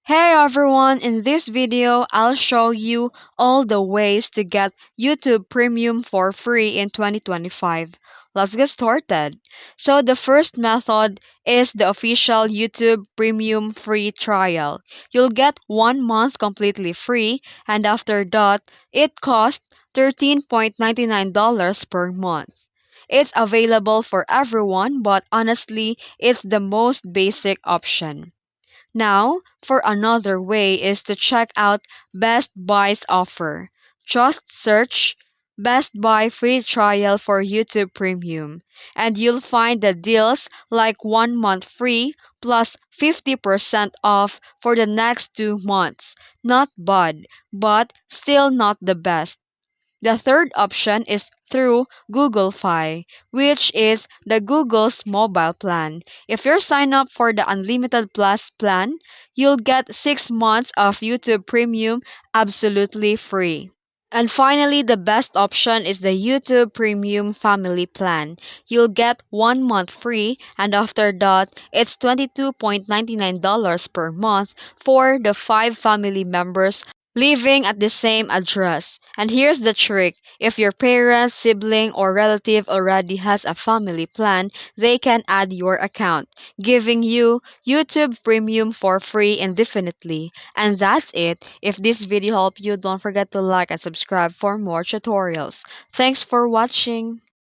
Hey everyone, in this video, I'll show you all the ways to get YouTube Premium for free in 2025. Let's get started. So the first method is the official YouTube Premium free trial. You'll get 1 month completely free, and after that, it costs $13.99 per month. It's available for everyone, but honestly, it's the most basic option. Now, for another way is to check out Best Buy's offer. Just search Best Buy free trial for YouTube Premium, and you'll find the deals like 1 month free plus 50% off for the next 2 months. Not bad, but still not the best. The third option is through Google Fi, which is the Google's mobile plan. If you sign up for the Unlimited Plus plan, you'll get 6 months of YouTube Premium absolutely free. And finally, the best option is the YouTube Premium Family Plan. You'll get 1 month free, and after that, it's $22.99 per month for the 5 family members living at the same address. And here's the trick: if your parent, sibling, or relative already has a family plan, they can add your account, giving you YouTube Premium for free indefinitely. And that's it. If this video helped you, don't forget to like and subscribe for more tutorials. Thanks for watching.